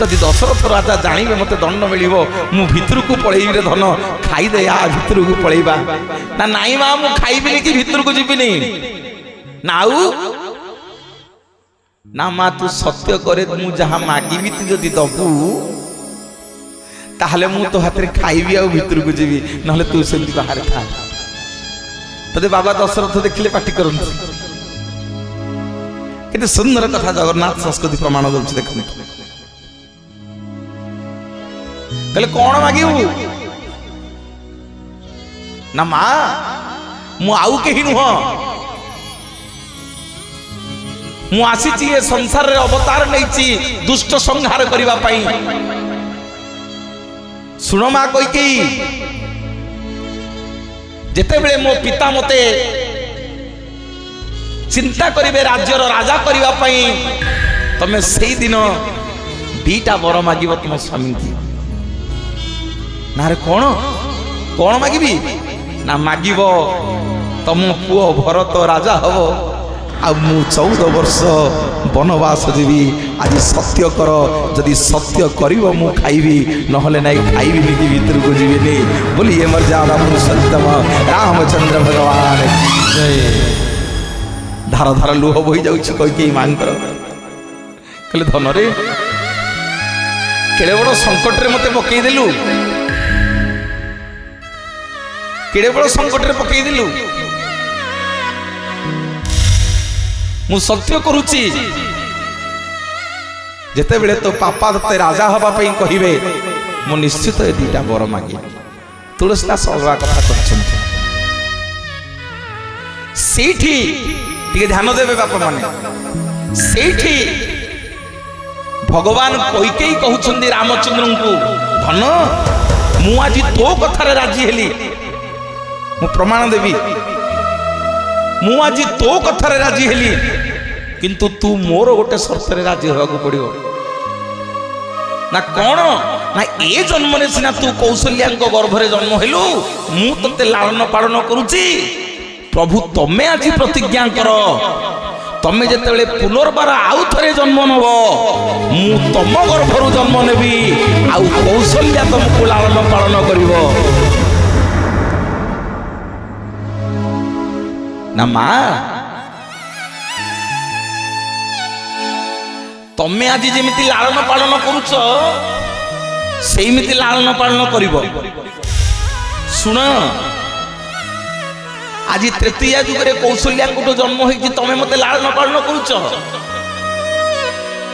जदि दशरथ राजा जानिबे मते दंड मिलिबो मु भितर को पळेइबी रे धन खाई दे आ भितर को पळेइबा ना नाई मा मु खाइबिनी कि भितर को जिबिनी नाउ ना मा तू सत्य करे मु जहा मागिबी तू जदि दबु ताहले मु तो हाथ रे खाइबी आ भितर को जिबी नहले तू सेंती बाहर था तदे बाबा दशरथ देखिले पाटी करन कितने सुंदर कथा जगन्नाथ संस्कृति प्रमाण दउछि देखु कहले कौन मागिबू ना मा मु आउ केही नुह मु आसीची ए संसार रे अवतार नैची दुष्ट संहार करिबा पई सुनो मा कोई की जेते बेले मो पिता मते चिंता करिवे राज्यर राजा करिबा पई तमे सेही दिन दीटा वर मागिबो तुम स्वामी की ना रे कौन कौन मागिबी ना मागिबो तम पुओ भरत राजा हबो आ मु 14 वर्ष वनवास जीवी आज सत्य कर जदि सत्य करिबो मु खाइबी नहले नाही खाइबी नी भीतर को जीवेनी बोलिए मर्यादा पुरुषोत्तम रामचंद्र भगवान जय धार धार लुह बोही जाउछि कहि के मांग कर कहले धन रे केड़े बड़ संकट रे मते पकई देलु केड़े बड़ संकट रे पकई देलु मु सत्य करूची जेते बेले तो पापा ते राजा हबा पई कहिबे मु निश्चित ए दीटा वर मागी तुलसीदास अलगा कथा करछन सेठी टिके ध्यान देबे बापा माने सेठी भगवान कइकेई कहउछन्दी रामचंद्र को धन मु आज तो कथा रे राजी हेली मु प्रमाण देबी मु आज तो कथा रे राजी हेली किंतु तू मोर गोटे शर्त रे राजी होगा पड़ो ना कौन ना ए जन्म रे सिना तू कौशल्या गर्भ रे जन्म हेलु मु तते लालन पालन करूची प्रभु तमे आज प्रतिज्ञा कर तमे जेतेबेले पुनर्बार आउ थरे जन्म नब मु तम गर्भरु जन्म नेबी आउ कौशल्या तुमको लालन पालन करिवो ना मा तमे आज जेमिति लालन पालन करूछ सेमिति लालन पालन करिवो सुन आज तृतीय जुग रे कौशल्या को जन्म होई तमे मते लालन पालन करूछ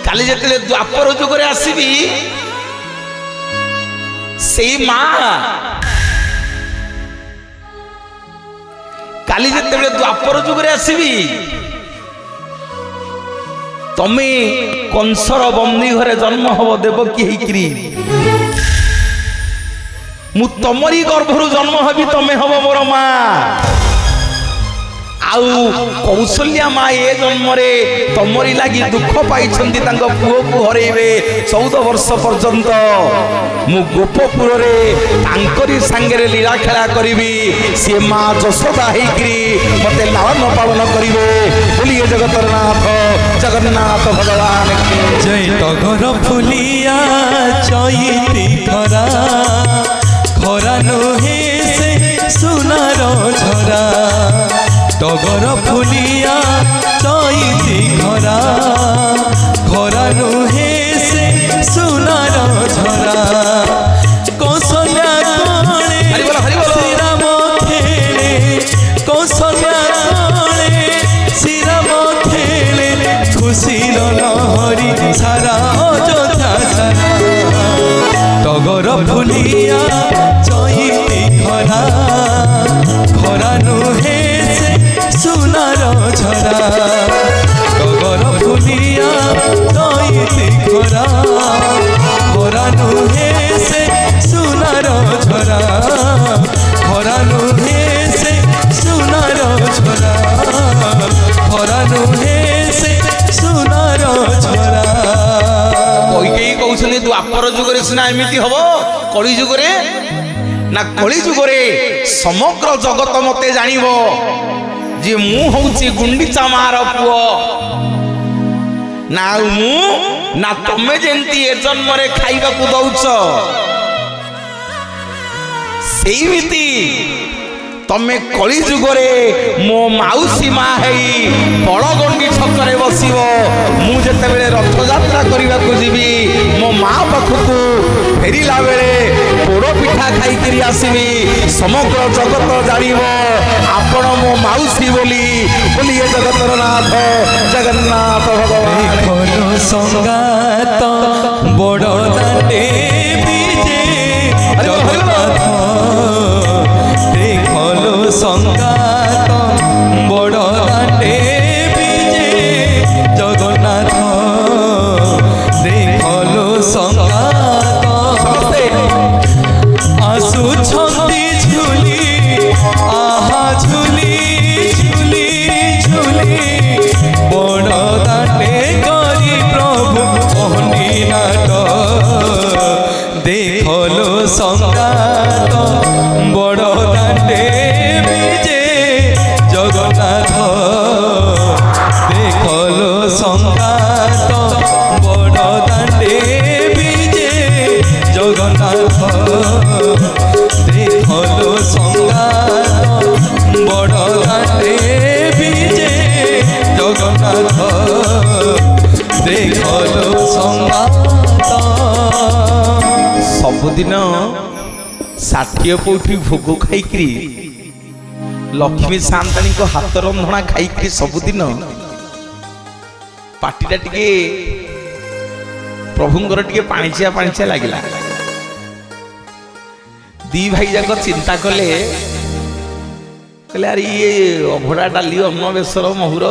काली जेते द्वापर जुग रे आसीबी सेई मा काली जेते द्वापर जुग रे आसीबी तमे कंसर बंदी घरे जन्म हब देवकी हेकरी मु तमरी गर्भरु जन्म हबी तमे हब मोर मा आउ कौशल्या मा ए जन्म रे तमरी लागी दुख पाइछंती तांको पुओ को हरेबे 14 वर्ष पर्यंत मु गोपपुर रे तांकरी संगे रे लीला खेला करिवि से मा जशोदा हेकरी मते लालन पालन करिवे बोलिए जगन्नाथ भगवान की जय टगर फुलिया चैती खरा खरा नुहे से सुनार झरा टगर फुलिया चैती खरा खरा नुहे से सुनार झरा कौशल्या कणे श्रीराम खेले कौशल्या कणे श्रीराम खेले खुशी लहरी सारा अयोध्या सारा टगर फुलिया चैती खरा खरा नुहे से सुनार झरा टगर फुलिया चैती खरा खरा नुहे से सुनार झरा खरा नुहे से सुनार झरा खरा नुहे से सुनार झरा कइकेई कहउछनी द्वापर जुग रे सिना एमिति हबो कली जुग रे ना कली जुग रे समग्र जगत मते जानिबो जे मु होउची गुंडीचा मार पुओ ना मु ନା ତମେ ଯେମିତି ଏ ଜନ୍ମରେ ଖାଇବାକୁ ଦଉଛ ସେଇମିତି ତମେ କଳି ଯୁଗରେ ମୋ ମାଉସୀ ମା ହେଇ ବଳଗଣ୍ଡି ଛକରେ ବସିବ। ମୁଁ ଯେତେବେଳେ ରଥଯାତ୍ରା କରିବାକୁ ଯିବି ମୋ ମା ପାଖକୁ ଫେରିଲା ବେଳେ ପୋଡ଼ ପିଠା ଖାଇକିରି ଆସିବି। ସମଗ୍ର ଜଗତ ଜାଣିବ ଆପଣ ମୋ ମାଉସୀ ବୋଲି ଏ ଜଗତର ନାଥ ଜଗନ୍ନାଥ ଭଗବାନ। ଦେଖଲ ସଙ୍ଗାତ ବଡ଼ ଦାଣ୍ଡେ ବିଜେ ଜଗନ୍ନାଥ, ଦେଖଲ ସଙ୍ଗାତ ବଡ଼ ଦାଣ୍ଡେ ବିଜେ ଜଗନ୍ନାଥ, ଦେଖଲ ସଙ୍ଗାତ ଆସୁଛନ୍ତି ଝୁଲି ଆହା ଝୁଲି ଝୁଲି ଝୁଲି ବଡ଼ ଦାଣ୍ଡେ କରି ପ୍ରଭୁ ମୋହନୀ ନାଟ। ଦେଖଲ ସଙ୍ଗାତ ବଡ଼ ଦାଣ୍ଡେ ବିଜେ ଜଗନ୍ନାଥ, ଦେଖଲ ସଙ୍ଗାତ ବଡ଼ ଦାଣ୍ଡେ বিজে জগন্নাথ, দেখল সঙ্গাত বড় দাণ্ডে বিজে জগন্নাথ, দেখল সঙ্গাত। ସବୁଦିନ 60 ପଉଠି ଭୋଗ ଖାଇକିରି ଲକ୍ଷ୍ମୀ ସାନ୍ତାଣୀଙ୍କ ହାତ ରନ୍ଧଣା ଖାଇକିରି ସବୁଦିନ ପାଟିଟା ଟିକେ ପ୍ରଭୁଙ୍କର ଟିକେ ପାଣିଚିଆ ଲାଗିଲା। ଦି ଭାଇ ଯାକ ଚିନ୍ତା କଲେ, କହିଲେ ଆରେ ଇଏ ଅଭଡ଼ା ଡାଲି ଅନ୍ନ ବେସର ମହୁର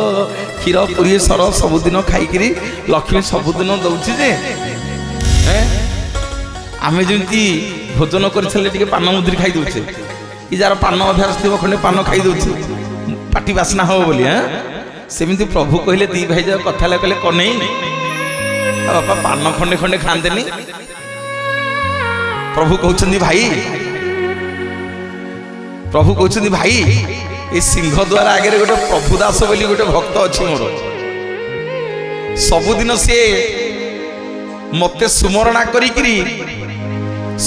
କ୍ଷୀର ପୁରୀ ସର ସବୁଦିନ ଖାଇକିରି ଲକ୍ଷ୍ମୀ ସବୁଦିନ ଦଉଛି ଯେ ଆମେ ଯେମିତି ଭୋଜନ କରିଥିଲେ ଟିକେ ପାନ ମୁଦ୍ରି ଖାଇ ଦଉଛେ, କି ଯାହାର ପାନ ଅଭ୍ୟାସ ଥିବ ଖଣ୍ଡେ ପାନ ଖାଇ ଦଉଛି ପାଟି ବାସ୍ନା ହବ ବୋଲି। ସେମିତି ପ୍ରଭୁ କହିଲେ, ଦି ଭାଇ ଯାକ କଥା ହେଲା, କହିଲେ କନେଇ ବାପା ପାନ ଖଣ୍ଡେ ଖଣ୍ଡେ ଖାଆନ୍ତେନି। ପ୍ରଭୁ କହୁଛନ୍ତି ଭାଇ ଏ ସିଂହ ଦ୍ୱାର ଆଗରେ ଗୋଟେ ପ୍ରଭୁଦାସ ବୋଲି ଗୋଟେ ଭକ୍ତ ଅଛି ମୋର। ସବୁଦିନ ସିଏ ମତେ ସୁମରଣା କରିକିରି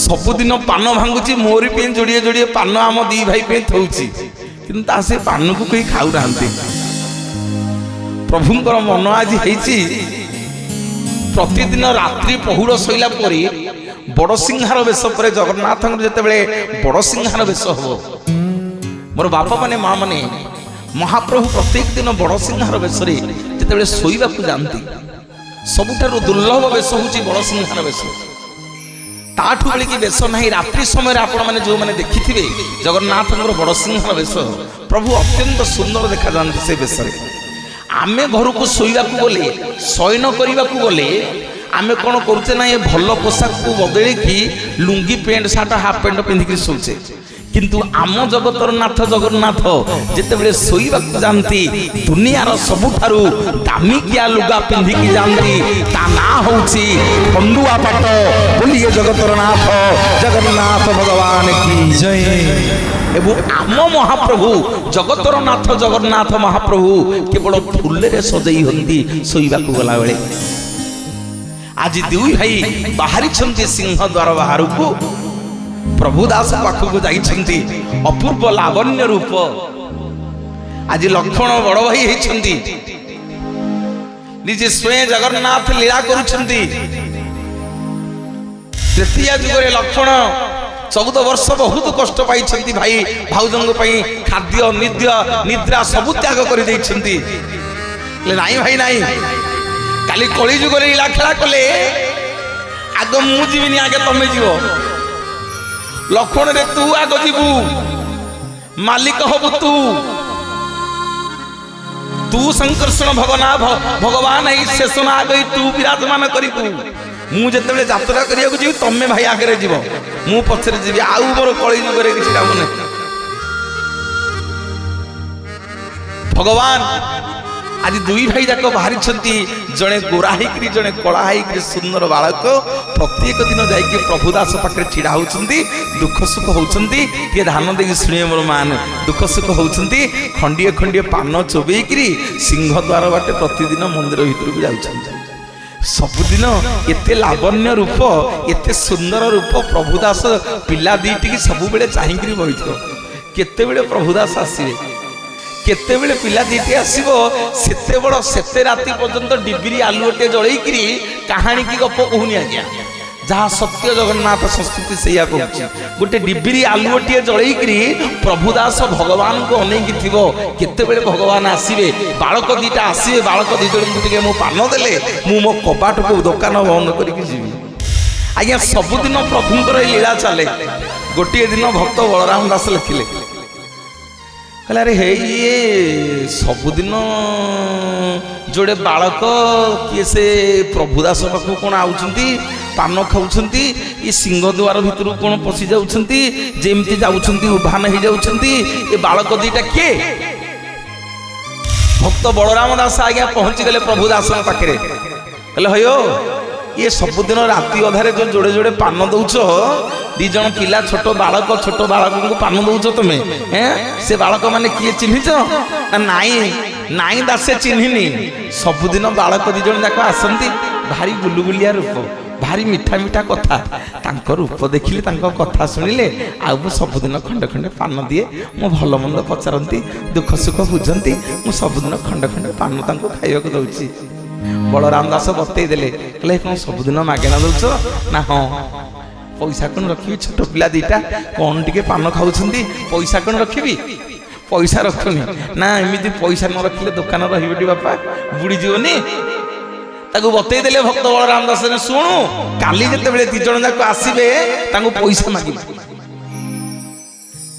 ସବୁଦିନ ପାନ ଭାଙ୍ଗୁଛି, ମୋରି ପାଇଁ ଯୋଡ଼ିଏ ଯୋଡ଼ିଏ ପାନ ଆମ ଦି ଭାଇ ପାଇଁ ଥଉଛି, କିନ୍ତୁ ତା ସେ ପାନକୁ କେହି ଖାଉନାହାନ୍ତି। ପ୍ରଭୁଙ୍କର ମନ ଆଜି ହେଇଛି ପ୍ରତିଦିନ ରାତ୍ରି ପହୁଡ଼ ଶୋଇଲା ପରେ ବଡ଼ ସିଂହାର ବେଶ ପରେ ଜଗନ୍ନାଥଙ୍କର ଯେତେବେଳେ ବଡ଼ ସିଂହାର ବେଶ ହବ, ମୋର ବାପା ମାନେ ମା ମାନେ ମହାପ୍ରଭୁ ପ୍ରତ୍ୟେକ ଦିନ ବଡ଼ ସିଂହାର ବେଶରେ ଯେତେବେଳେ ଶୋଇବାକୁ ଯାଆନ୍ତି, ସବୁଠାରୁ ଦୁର୍ଲଭ ବେଶ ହେଉଛି ବଡ଼ ସିଂହାର ବେଶ। ତାଠୁ ବେଳିକି ବେଶ ନାହିଁ। ରାତ୍ରି ସମୟରେ ଆପଣମାନେ ଯେଉଁମାନେ ଦେଖିଥିବେ ଜଗନ୍ନାଥଙ୍କର ବଡ଼ ସିଂହାର ବେଶ, ପ୍ରଭୁ ଅତ୍ୟନ୍ତ ସୁନ୍ଦର ଦେଖାଯାଆନ୍ତି ସେ ବେଶରେ। ଆମେ ଘରକୁ ଶୋଇବାକୁ ଗଲେ, ଶୟନ କରିବାକୁ ଗଲେ ଆମେ କ'ଣ କରୁଛେ ନା, ଏ ଭଲ ପୋଷାକକୁ ବଦଳେଇକି lungi pant shirt half pant ପିନ୍ଧିକି ଶୋଉଛେ। କିନ୍ତୁ ଆମ ଜଗତର ନାଥ ଜଗନ୍ନାଥ ଯେତେବେଳେ ଶୋଇବାକୁ ଯାଆନ୍ତି, ଦୁନିଆର ସବୁଠାରୁ ଦାମିକିଆ ଲୁଗା ପିନ୍ଧିକି ଯାଆନ୍ତି। ତା ନାଁ ହେଉଛି ଖଣ୍ଡୁଆ ପାଟ ବୋଲି ଏ ଜଗତର ନାଥ ଜଗନ୍ନାଥ ଭଗବାନ କି ଜୟ। ଏବଂ ଆମ ମହାପ୍ରଭୁ ଜଗତର ନାଥ ଜଗନ୍ନାଥ ମହାପ୍ରଭୁ କେବଳ ଫୁଲରେ ସଜେଇ ହୁଅନ୍ତି ଶୋଇବାକୁ ଗଲାବେଳେ। ଆଜି ଦୁଇ ଭାଇ ବାହାରିଛନ୍ତି ସିଂହ ଦ୍ୱାର ବାହାରକୁ, ପ୍ରଭୁ ଦାସ ପାଖକୁ ଯାଇଛନ୍ତି। ଅପୂର୍ବ ଲାବଣ୍ୟ ରୂପ। ଆଜି ଲକ୍ଷ୍ମଣ ବଡ଼ ଭାଇ ହେଇଛନ୍ତି, ନିଜେ ସ୍ୱୟଂ ଜଗନ୍ନାଥ ଲୀଳା କରୁଛନ୍ତି। ତୃତୀୟ ଯୁଗରେ ଲକ୍ଷ୍ମଣ 14 ବର୍ଷ ବହୁତ କଷ୍ଟ ପାଇଛନ୍ତି। ଭାଇ ଭାଉଜଙ୍କ ପାଇଁ ଖାଦ୍ୟ ନିଦ୍ରା ସବୁ ତ୍ୟାଗ କରିଦେଇଛନ୍ତି। ନାଇଁ ଭାଇ ନାଇଁ, କାଲି କଳି ଯୁଗରେ ଲୀଳା ଖେଳା କଲେ ଆଗ ମୁଁ ଯିବିନି, ଆଗେ ତମେ ଯିବ। ଲକ୍ଷ୍ମଣରେ ତୁ ଆଗ ଯିବୁ, ମାଲିକ ହବୁ ତୁ ସଂକର୍ଷଣ ଭଗବାନ ଏଇ ଶେଷନ ଆଗ ତୁ ବିରାଜମାନ କରିବୁ। ମୁଁ ଯେତେବେଳେ ଯାତ୍ରା କରିବାକୁ ଯିବି ତମେ ଭାଇ ଆଗରେ ଯିବ, ମୁଁ ପଛରେ ଯିବି। ଆଉ ମୋର କଳି ଯୁଗରେ କିଛି କାମ ନାହିଁ। ଭଗବାନ ଆଜି ଦୁଇ ଭାଇ ଯାକ ବାହାରିଛନ୍ତି, ଜଣେ ଗୋରା ହେଇକିରି ଜଣେ କଳା ହେଇକିରି ସୁନ୍ଦର ବାଳକ। ପ୍ରତ୍ୟେକ ଦିନ ଯାଇକି ପ୍ରଭୁ ଦାସ ପାଖରେ ଛିଡ଼ା ହେଉଛନ୍ତି, ଦୁଃଖ ସୁଖ ହେଉଛନ୍ତି। ଟିକେ ଧ୍ୟାନ ଦେଇକି ଶୁଣିବେ ମୋର ମାନ, ଦୁଃଖ ସୁଖ ହେଉଛନ୍ତି। ଖଣ୍ଡିଏ ଖଣ୍ଡିଏ ପାନ ଚୋବେଇକିରି ସିଂହ ଦ୍ୱାର ବାଟେ ପ୍ରତିଦିନ ମନ୍ଦିର ଭିତରକୁ ଯାଉଛନ୍ତି। सबुदिन एते लावण्य रूप एते सुंदर रूप प्रभुदास पिला दीटी सब बेले चाहिए बही केते बेले प्रभुदास आसवे केते बेले पिला दीटी आसो सेते बड़ सेते राति पर्यंत डिबिरी आलुटे जलैकरी कहानी की गप कहूनी आज्ञा जहाँ सत्य जगन्नाथ संस्कृति से गोटे डिबिरी आलुटे जलैकरी प्रभुदास भगवान को अनेक थी केते बेले भगवान आसवे बालक दीटा आसवे बालक दी जन मु पान देले मु मो कबाट को दुकान बंद करके जीवी आज्ञा सबुदिन प्रभुंकर लीला चले गोटे दिन भक्त बलराम दास लिखिले कहला रे हे ये सबुदिन जोड़े बालक किए से प्रभुदास पाखु कौन आउछंती पान खाउछंती ये सिंह द्वार भितर कौन पशि जाउछंती जेमती जाउछंती उभान हो जाउछंती ये बालक दीटा किए भक्त बलराम दास आज्ञा पहुंची गले प्रभुदास पाखे कहले हयो ये सबुदिन राति अधारे जो जोड़े जोड़े पान दौच दीज पिला छोट बालक को पान दौच तुम्हें से बालक माने किए चिन्हिच नाई नाई दासे चिन्हिनी सबुदिन बालक दीज जाक आसती भारी गुलुगुलिया रूप भारी मीठा मीठा कथा तांको रूप देखिले तांको कथा सुनिले आउ सबुदिन खंडे खंडे पान दिए मो भल मंद पचारती दुख सुख बुझंती मु सबुदिन खंडे खंडे पान तांको खाइबा को दउची बलराम दास बतई देले कहले कौन सबुदिन मागेना दउछ ना हाँ पैसा कौन रखी छोट पिला दीटा कौन टिके पान खाऊछंती पैसा कौन रखी पैसा रखुनी ना एमती पैसा न रखिले दुकान रही बापा बुड़ी जीवनी ताकू बतई देले भक्त बलराम दास ने शुणु काली जेते बेले दी जण जाक आसीबे तांको पैसा मागिबू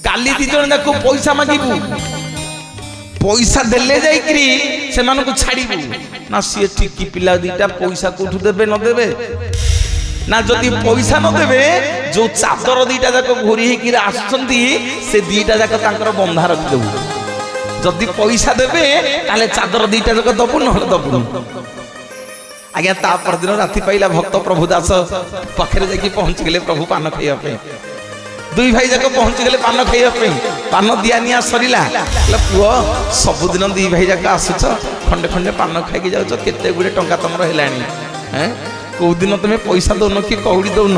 काली दी जण जाक पैसा मागिबू पैसा देले जाइकरी से मानू छाड़बू ना सी टिकी पिला दीटा पैसा कौटू देबे न देबे ना जदि पैसा न देबे जो चादर दीटा जाक घोरी होकर आसुचंती से दीटा जाक तांकर बंधा रखिदेबू जदि पैसा देबे ताले चादर दीटा जाक दबू न दबू आज्ञा ता परदिन राति पाइला भक्त प्रभुदास पाखे जाकि पहुंची गले प्रभु पान खाइबा दुई भाई जाक पहुंची गले पान खाइबा पान दिया निया सरीला पुओ सबुदिन दुई भाई जाक आसुच खंडे खंडे पान खाई जाऊच केते गुड़े टंका तुमर हेलानी हैं कौ दिन तुम्हें पैसा दौन कि कौड़ी दौन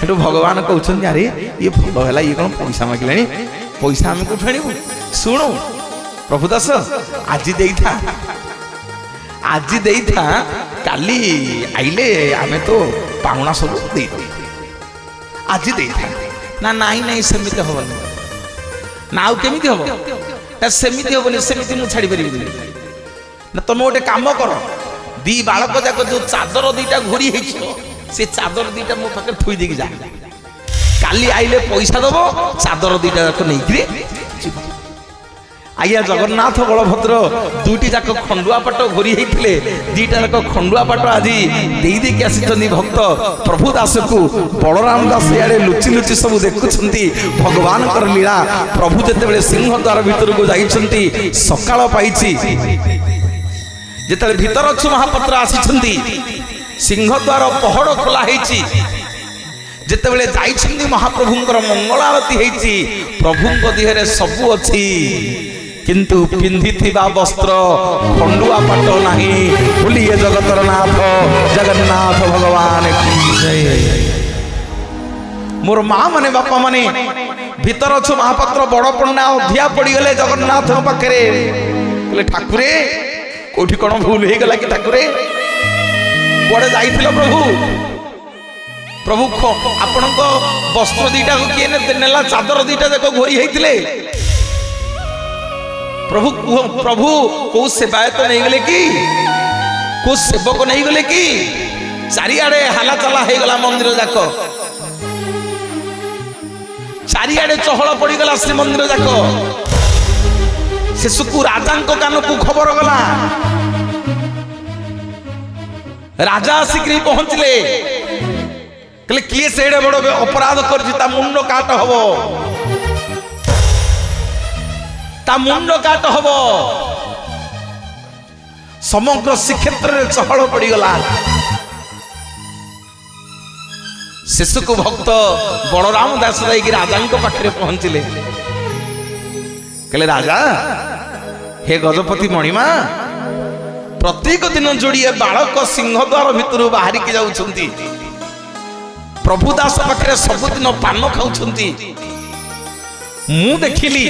हेटु भगवान कहउछन अरे ये भल हैला ये कौन पैसा मागिलानी पैसा आम को फेणीबू शुणु प्रभुदास आज देई था काली आइले आमे तो पाहुणा सब दे आज देई था ना नाई नाई सेमिति हबनी ना आउ केमिति हबो सेमिति हबनी सेमिति मु छाड़ी परिबी ना तुम गोटे काम कर दी बालक जाक जो चादर दीटा घोरी से चादर दीटा मो पाखे थोई देकी जा काली आइले पैसा दबो चादर दीटा जाक नहीं आज्ञा जगन्नाथ बलभद्र दुईटी जाक खंडुआ पाट घोरी होते दीटा जाक खंडुआ पाट आज देदेकी आसी भक्त प्रभुदास को बलराम दास इे लुचि लुचि सब देखुंट भगवान लीला प्रभु जिते सिंह द्वार भीतर को जाइछंती सकाळ पाइछि जिते भीतर अच्छु महापात्र आसी सिंह द्वार पहड़ खोला जिते बड़े जाइछंती महाप्रभुंकर मंगल आरती होती प्रभुंक देहरे सबू अच्छी किंतु पिंधि वस्त्र खंडुआ पाट नहीं बोलिए जगतर नाथ जगन्नाथ भगवान की जय। मोर माँ माने बापा माने भीतर अच्छु महापात्र बड़ पंडा अधिया पड़गले जगन्नाथ पाखे बोले ठाकुरे कौटी कौन भूल हो गला कि ठाकुरे कड़े जाइथिल प्रभु प्रभु आपण वस्त्र दीटा को किए नेला चादर दीटा जाक घोरी होते प्रभु प्रभु को सेवायत नहीं गले कि को सेवक नहीं गले कि चारिआडे हाला चला हो गला मंदिर जाक चारिआडे चहल पड़गला श्री मंदिर जाक शेषकु राजा कान को खबर गला राजा आसिक पहुंचले कहले किए से बड़ अपराध कर मुंड काट हम ता मुंड काट हम समग्र श्रीक्षेत्र में चहल पड़गला शेषकु भक्त बलराम दास जाइए राजा पाखे पहुंचले कहले राजा हे गजपति मणिमा प्रत्येक दिन जोड़िए बालक सिंहद्वार भितर बाहर की जाउछंती प्रभुदास पाखे सबुदिन पान खाऊछंती मु देखिली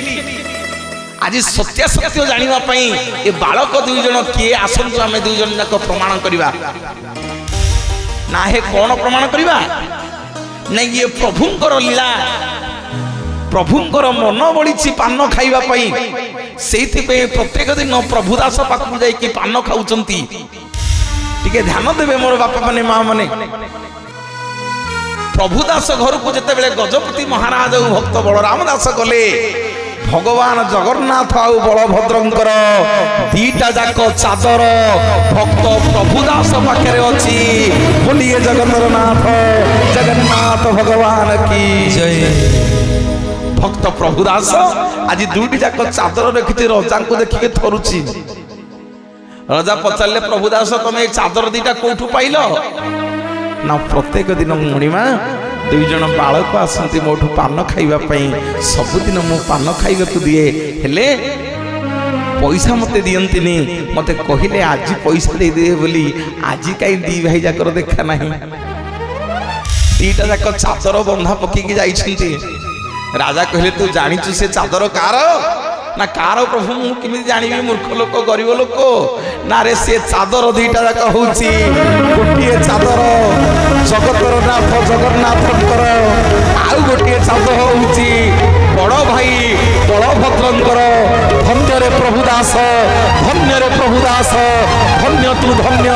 आज सत्य सत्य जानिबा पई ए बालक दुई जन किए आसंतु आमे दुई जन जाक प्रमाण करिबा ना हे कोन प्रमाण करिबा नहीं ये प्रभुंकर लीला प्रभुंकर मन बड़ी पान खाइबा पई सेति पे प्रत्येक दिन प्रभुदास पाखु जाई कि पान खाउछंती टिके ध्यान देबे मोर बापा माने मां माने प्रभुदास घर को जिते बेले गजपति महाराज और भक्त बलराम दास गले भगवान जगन्नाथ आउ बलभद्रंकर दीटा जाक चादर भक्त प्रभुदास पाखे अच्छी बोलिए जगन्नाथ जगन्नाथ भगवान की जय। भक्त प्रभुदास आज दुईटी जाक चादर रखी रजा को देखिए थरुची रजा पचारे प्रभुदास तुम चादर दीटा कौटू पाइल ना प्रत्येक दिन मुणिमा दुई जन बालक आसती मोठू पान खाइबा सबुदिन मु पान खाइबा दिए हेले पैसा मते दियंतिनी मते कहिले आज पैसा दे दे बोली आज कई दी भाई जाकर देखा नहीं दीटा जाक चादर बंधा पकी जाइछंती राजा कहले तू जानिचु से चादर कार ना कार प्रभु मु किमि जानिबी मूर्ख लोक गरीब लोक ना रे से चादर दीटा जाक होउची गोटिए चादर जगतर नाथ जगन्नाथंकर आउ गोटिए चादर होउची बड़ भाई बलभद्रंकर धन्य रे प्रभुदास धन्य तू धन्य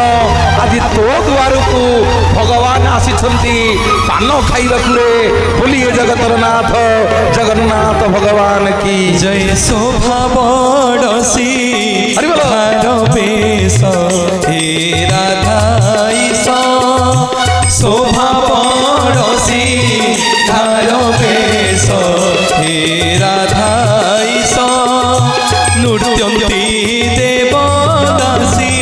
आज तो द्वार को भगवान आसीछंती पान खाइबा रे बोलिए जगतर नाथ जगन्नाथ भगवान की जय। शोभा बड़सी हरि बोल। बेश हे राधा ईसा शोभा बड़सी बेश हे राधा ईसा नृत्यंती देवदासी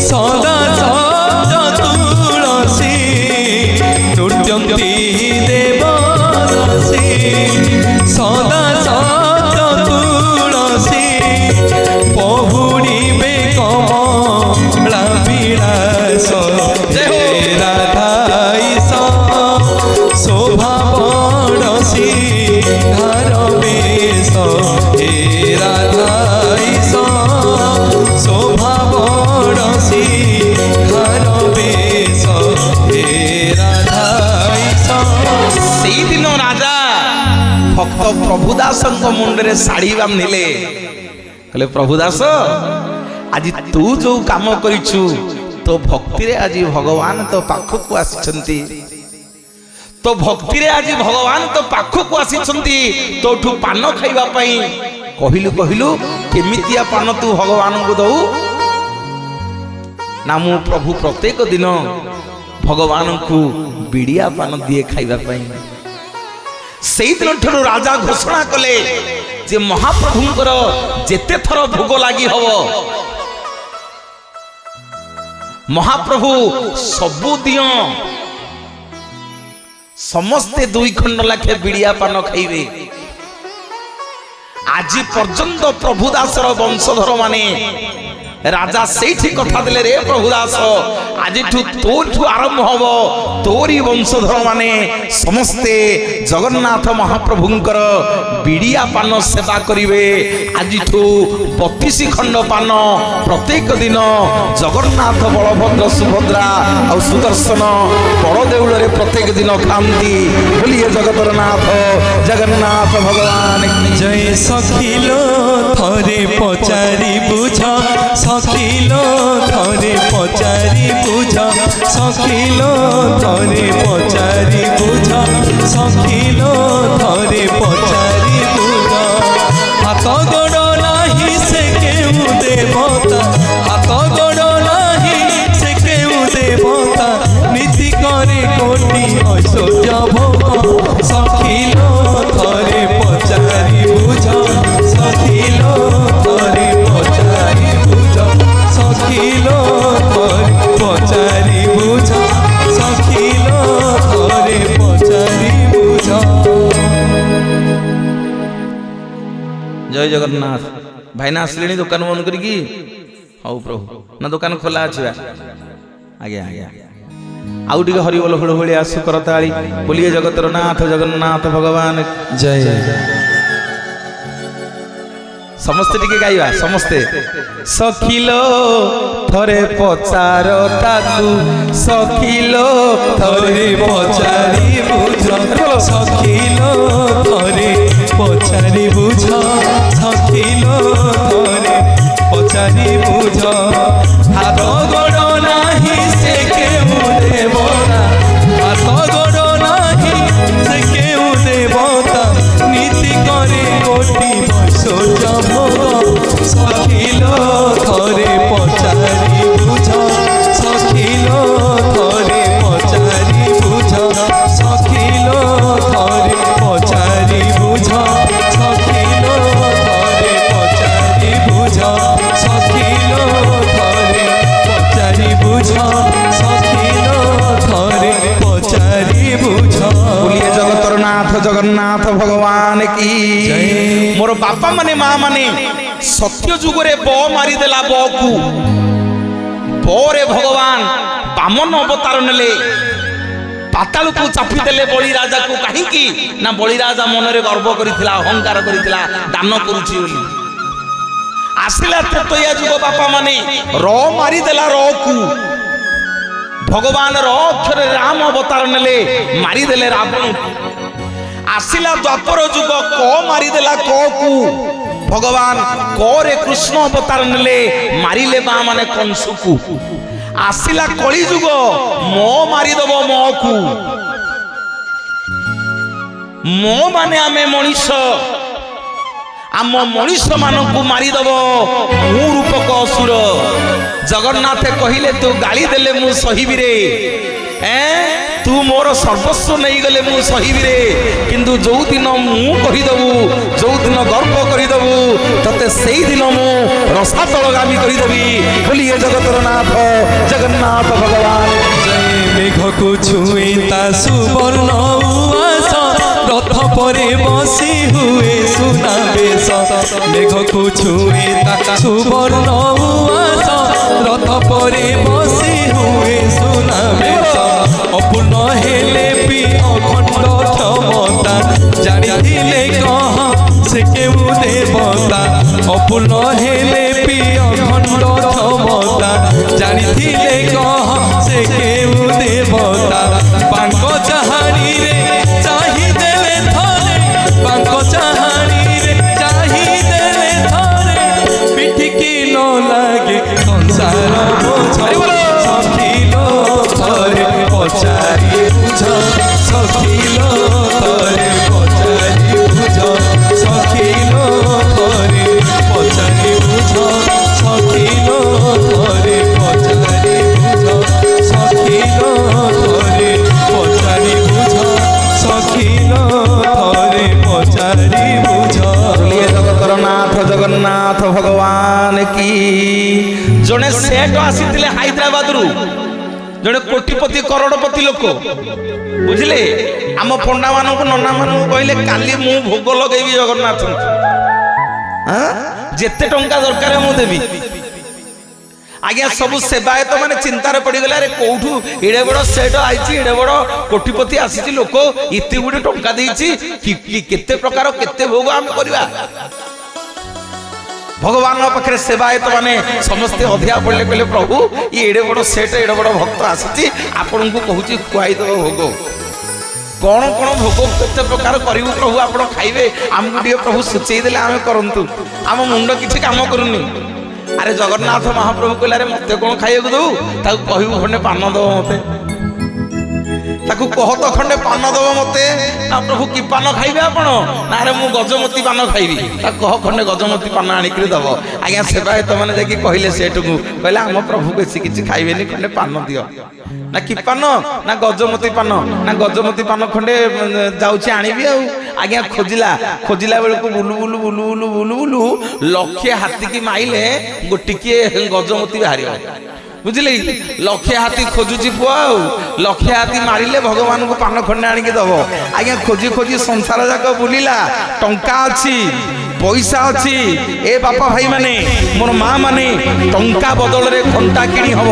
सदा सज तुलसी नृत्यंती देवदासी सदा सज तुलसी पहुड़िबे कमला विलास हे राधा ईसा शोभा बड़सी बेश हे राधा ईसा शोभा बड़सी बेश हे राधा ईसा। सेई दिन राजा भक्त प्रभुदास मुंडे शाढ़ी बांधिले कहले प्रभुदास आज तू जो काम करिछु तो भक्ति रे आज भगवान तो पाखक आसिछंती तो भक्ति रे आज भगवान तो पाखक आसिछंती तोठू पान खाइबा पई कहिलु केमितिया पान तू भगवान को दऊ ना मु प्रभु प्रत्येक दिन भगवान को बिड़िया पान दिए खाइबा पई सेई दिन ठरो राजा घोषणा कले जे महाप्रभुंकर जेते थर भोग लागी हबो महाप्रभु सबु दियो समस्ते 2 खंड लाखे बिड़िया पान खाइबे आज पर्यंत प्रभुदासर वंशधर माने राजा सेठी कथा देले रे प्रभुदास आज तोठू आरंभ हब तोरी वंशधर माने समस्ते जगन्नाथ महाप्रभुंकर बिड़िया पान सेवा करिवे आज 32 खंड पान प्रत्येक दिन जगन्नाथ बलभद्र सुभद्रा और सुदर्शन बड़ देउल रे प्रत्येक दिन खांती बोलिए जगतर नाथ जगन्नाथ भगवान की जय। सखिलो थरे पचारि बुझ सखिलो थरे पचारि बुझ सखिलो थरे पचारि बुझ सखिलो थरे पचारि बुझ हाथ गोड़ नाही से केउ देवता हाथ गोड़ नाही से केउ देवता नीति करे कोटि ऐश्वर्य भोग सखिलो थरे पचारि बुझ सखिलो थरे पचारि बुझ सखिलो थरे पचारि बुझ सखिलो थरे पचारि बुझ। जय जगन्नाथ भाईना आसले दुकान बंद करी ହଉ ପ୍ରଭୁ ନା ଦୋକାନ ଖୋଲା ଅଛି ବା ଆଜ୍ଞା ଆଜ୍ଞା ଆଉ ଟିକେ ହରିବୋଲ ହୁଳହୁଳି ଆସୁ କରତାଳି ବୋଲିଏ ଜଗତର ନାଥ ଜଗନ୍ନାଥ ଭଗବାନ ଜୟ ସମସ୍ତେ ଟିକେ ଗାଇବା ସମସ୍ତେ ସଖିଲୋ ଥରେ ପଚାର ତାକୁ ସଖିଲୋ ଥରେ ପଚାରି ବୁଝ ସଖିଲୋ ଥରେ ପଚାରି ବୁଝ ସଖିଲୋ ଥରେ ପଚାରି ବୁଝ ହାତ ଗୋଡ଼ ନାହିଁ ସେ କେଉଁ ଦେବତା ହାତ ଗୋଡ଼ ନାହିଁ ସେ କେଉଁ ଦେବତା ନୀତି করে কোটি বৈশ্বর্য ভোগ সখিলো থরে পচারি বুঝ সখিলো থরে পচারি বুঝ সখিলো থরে পচারি বুঝ সখিলো থরে পচারি বুঝ সখিলো থরে পচারি বুঝ সখিলো থরে পচারি বুঝ बोलिए जगतर नाथ जगन्नाथ भगवान की मोर बापा माने माँ माने सत्य जुगरे ब मारिदेला ब को बरे भगवान बामन अवतार नेले पाताल को चापी देले बलि राजा को कहीं ना बलि राजा मनरे गर्व करिथिला अहंकार करिथिला दान करूची बोली आसिला त्रेतया जुग बापा माने र मारिदेला र को भगवान अक्षर राम अवतार नेले मारिदेले रावण आसिला द्वापर जुग क मारिदेला क को भगवान क रे कृष्ण अवतार नेले मारिले बा माने कंस को आसिला कली जुग म मारिदब म को म माने आमे मनीष आम मनीष मानकु मारिदब मु रूपक असुर जगन्नाथ कहले तू गाली देले मु सहिबी रे तू मोर सर्वस्व नहीं गले मु सहिबी रे किंतु जो दिन मु कहिदबु जो दिन गर्व करिदबु तते सेई दिन मु रसातलगामी करिदबी बोलिए जगतर नाथ जगन्नाथ भगवान जय मेघ को छुए ता सुवर्ण उआस रथ परे बसी हुए सुनावेश मेघ को छुए ता सुवर्ण उआस रथ परे बसी हुए सुनावेश अपूर्ण हेले भी अखंड क्षमता जानिले कह से केउ देवता अपूर्ण हेले भी अखंड क्षमता जानिले कह से केउ देवता पांक चाहानी रे चाही देले थरे पांक चाहानी रे चाही देले थरे पिठिकी न लागे संसार बोझ सखिलो थरे पचारी बुझ सखिलो थरे पचारी बुझ सखिलो थरे पचारी बुझ सखिलो थरे पचारी बुझ सखिलो थरे पचारी बुझ सखिलो थरे पचारी बुझ बोलिए जगतर नाथ जगन्नाथ भगवान की जने सेठ आसीथिले हैदराबाद रु जड़े कोटिपति करोड़पति लोक बुझिले आम पंडा मानक नना मानक कहले काली मु भोग लगेबी जगन्नाथ जेते टंका दरकार मु देबी आज्ञा सबु सेवायत माने चिंतार पड़गला रे कोठू एडे बड़ सेठ आइछि एडे बड़ कोटिपति आसीछि लोक इति गुडे टंका देइछि केते प्रकार केते भोग हम करबा भगवान पाखे सेवायत माने समस्ते अधिया पड़े कहले प्रभु ये एडे बड़ सेठ एडे बड़ भक्त आसी आपन को कहूँ खुआई दब भोग कौन कौन भोग केते प्रकार करू प्रभु आप खाइबे आमको टे प्रभु सूचई देले आम करतु आम मुंड किसी काम करूनी अरे जगन्नाथ महाप्रभु कहले अरे मत कौन खाइबा दो ताकू कहू खंडे पान दब मते ताकू कह तो खंडे पान दब मते ना प्रभु कि पान खाइबे आपण ना रे मु गजमती पान खाइबी ता कह खंडे गजमती पान आनिक दब आज्ञा सेवायत मैंने जाकि कहले सेठ को कहले आम प्रभु बेसी किसी खाइबेनी खंडे पान दियो ना कि पान ना गजमती पान खंडे जाउछि आनिबी आज्ञा खोजिला बेल को बुलु बुलु बुलु बुलु बुलु बुलु लक्षे हाथी की माइले गोटिके गजमती बाहर बुझिले लक्षे हाथी खोजुची पुआ लक्षे हाथी मारिले भगवान को पान खंडे आनिक दब आज्ञा खोजी खोजी संसार जाक बुलिला टंका अच्छी ब पैसा अच्छी ए बापा भाई माने मोर माँ माने टंका बदल रे घंटा किणी हब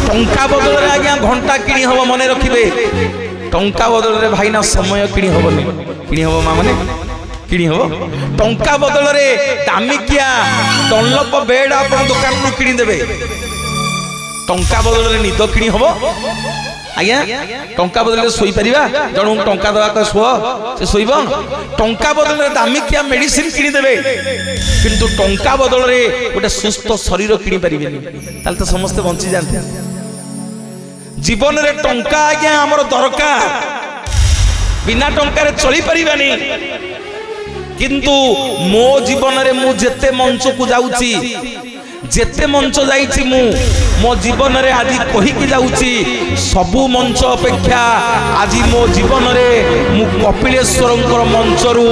टंका बदल रे आज्ञा घंटा किणी हब मन रखिबे टंका बदल रे भाई ना समय किणी हबनी किणी हब माँ माने किणी हब टंका बदल रे दामिकिया डनलप बेड आपन दुकान रु किणी देबे टंका बदल रे निद किणी हब आज्ञा टंका बदल सोई परिबा जण टंका दवा को सो से सोइब टंका बदल रे दामिकिया मेडिसिन किणी देबे किंतु टंका बदल रे गोटे सुस्थ शरीर किणी परिबेनी ताल तो समस्त बंची जानते जीवन रे टंका आज्ञा हमर दरकार बिना टंका रे चली परिबानी किंतु मो जीवन रे मु जेते मंच को जाउची जेते मंच जाइछि मु मो जीवन रे आज कहि कि जाउछि सबु मंच अपेक्षा आज मो जीवन रे मु कपिलेश्वरंकर मंचरू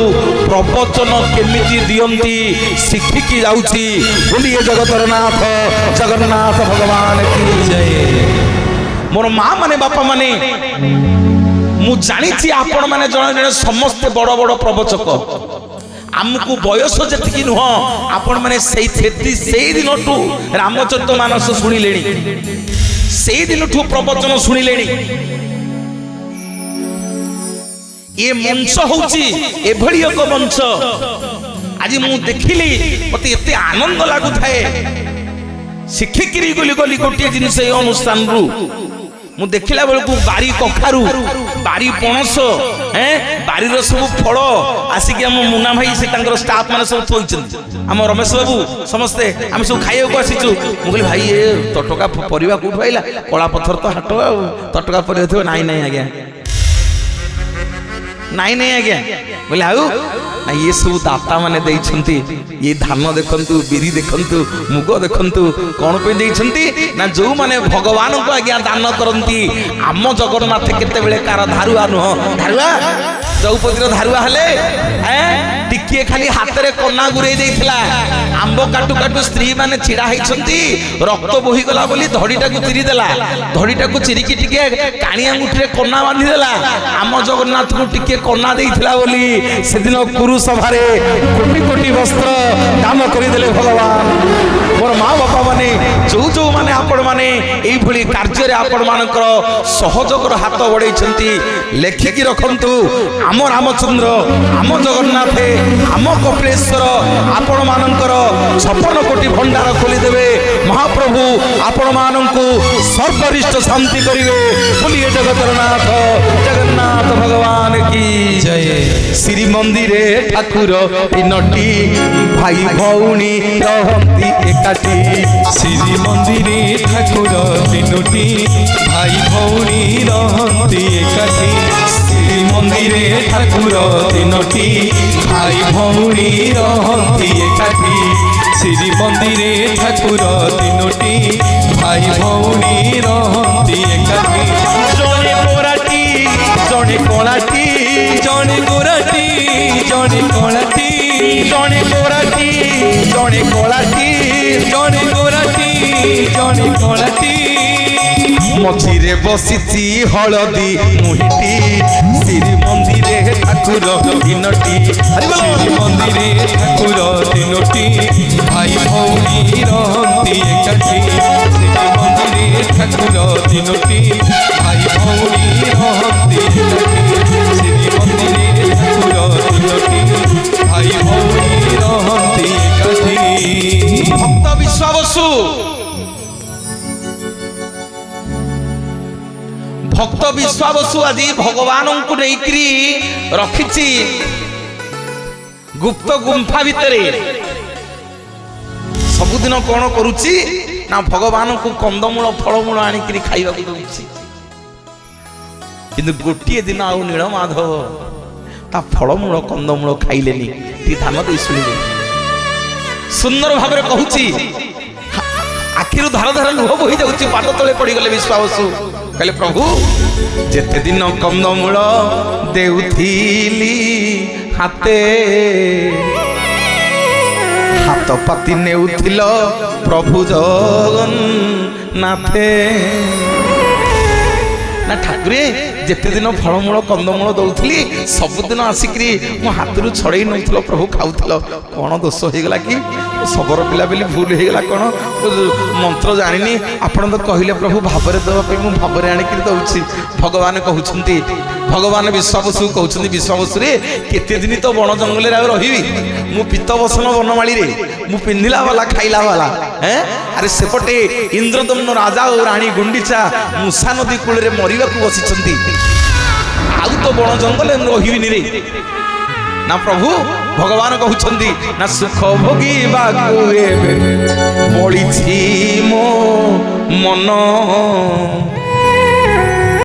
प्रवचन केमिति दियंती शिखिकी जाउछि बोलिए जगतर नाथ जगन्नाथ भगवान की जय मोर माँ माने बापा माने मु जानिछि आपण माने जण जण समस्त बड़ बड़ प्रवचक आमको बयस जी नुह आपण मैंने से दिन रामचरित मानस शुणिले से दिन प्रवचन शुणिले ये मंच होची एभली एक मंच आज मु देखिली मते एते आनंद लागु थाए शिखिकिरी गली गली गोटे जिनिस ए अनुष्ठान रु मु देखिला बेलू बारी कखारू बारी पणस बारी सब फल आसिक आम मुना भाई से स्टाफ मैंने सब थोड़ी आम रमेश बाबू समस्ते आम सब खाइबा को आसीचु मुझे भाई ये तटका परिवा कौट आइला कला पथर तो हाट तटका परिवा थो नाई नाई आज्ञा नाई नाई आज्ञा बोले आउ ना ये सब दाता माने देइछंती ये धान देखंतु बिरी देखंतु मुग देखंतु कोन पे देइछंती ना जो माने भगवान को आज्ञा दान करंती आम जगन्नाथ केते बेले कार धारुआ नुह धारुआ द्रौपदीर धारुआ हले टिकिए खाली हाथ रे कन्ना गुरई देइथिला आंब काटू काटू स्त्री माने छिड़ा हैछंती रक्त बोही गला बोली धड़ीटा को चिरी देला धड़ीटा को चिरिकी टिके काणी अंगुठी रे कन्ना बांधी देला आम जगन्नाथ को टिके कन्ना देइथिला बोली सेदिन गुरु सभारे कोटी कोटी वस्त्र दान करदेले भगवान मोर माँ बापा माने जो जो माने आपण माने एई भली कार्य रे आपण मानकर सहयोगर हाथ बढ़ाई लेखिकी रखंतु आम रामचंद्र आम जगन्नाथ आम कपिलेश्वर आपण मानकर 56 कोटी भंडार खोलीदेवे महाप्रभु आपण मानकु सर्वरिष्ठ शांति करिवे बोलिए जगतर नाथ जगन्नाथ भगवान की जय श्री मंदिरे ठाकुर तीनोटी भाई भौणी रहंती एकाठी श्री मंदिरे ठाकुर तीनोटी भाई भौणी रहंती एकाठी श्री मंदिरे ठाकुर तीनोटी भाई भौणी रहंती एकाठी श्री मंदिरे ठाकुर तीनोटी भाई भौणी रहंती एकाठी जणे गोराटी जणे कलाटी जणे गोराटी जणे कलाटी जणे गोराटी जणे कलाटी जणे गोराटी जणे कलाटी मझिरे बसिची हलदी मुहिटी श्री मंदिरे ठाकुर तीनोटी श्री मंदिरे ठाकुर तीनोटी भाई भौणी रहंती एकाठी श्री मंदिरे ठाकुर तीनोटी भाई भौणी रहंती एकाठी श्री मंदिरे ठाकुर तीनोटी भाई भौणी रहंती एकाठी भक्त विश्वावसु भक्त विश्वावसु आज भगवान को लेकरी रखिछि गुप्त गुंफा भितर सबुदिन कौन करुछि ना भगवान को कंदमूल फलमूल आनिकरी खाइबा को दउछि किंतु गोटिए दिन आउ नीलमाधव ता फलमूल कंदमूल खाइलेनी ती धान दे सुनिले सुंदर भाव कहूछि आखिर धार धार लुह बोही जाऊँगी पाद तले पड़ गले विश्वावसु कहले प्रभु जेते दिन कंदमूल देउथिली हाते हाथ पाती नेउथिल प्रभु जगन्नाथे ना ठाकुरे ଯେତେ ଦିନ ଫଳମୂଳ କନ୍ଦମୂଳ ଦଉଥିଲି ସବୁଦିନ ଆସିକିରି ମୋ ହାତରୁ ଛଡ଼େଇ ନେଉଥିଲ ପ୍ରଭୁ, ଖାଉଥିଲ। କ'ଣ ଦୋଷ ହେଇଗଲା କି? ଶବର ପିଲା ବୋଲି ଭୁଲ ହେଇଗଲା କ'ଣ? ମନ୍ତ୍ର ଜାଣିନି, ଆପଣ ତ କହିଲେ ପ୍ରଭୁ ଭାବରେ ଦେବା ପାଇଁ, ମୁଁ ଭାବରେ ଆଣିକିରି ଦଉଛି। ଭଗବାନ କହୁଛନ୍ତି, ଭଗବାନ ବିଶ୍ୱାବସୁ କହୁଛନ୍ତି, ବିଶ୍ୱାବସୁରେ କେତେ ଦିନ ତ ବଣ ଜଙ୍ଗଲରେ ଆଉ ରହିବି? ମୁଁ ପିତ୍ତବସନ ବନମାଳୀରେ, ମୁଁ ପିନ୍ଧିଲା ବାଲା ଖାଇଲା ବାଲା। ଆରେ ସେପଟେ ଇନ୍ଦ୍ରଦମ୍ନ ରାଜା ଓ ରାଣୀ ଗୁଣ୍ଡିଚା ମୂଷା ନଦୀ କୂଳରେ ମରିବାକୁ ବସିଛନ୍ତି, ଆଉ ତ ବଣ ଜଙ୍ଗଲରେ ମୁଁ ରହିବିନି ରେ। ନା ପ୍ରଭୁ ଭଗବାନ କହୁଛନ୍ତି, ନା ସୁଖ ଭୋଗିବାକୁ ଏବେ ବଳିଛି ମୋ ମନ।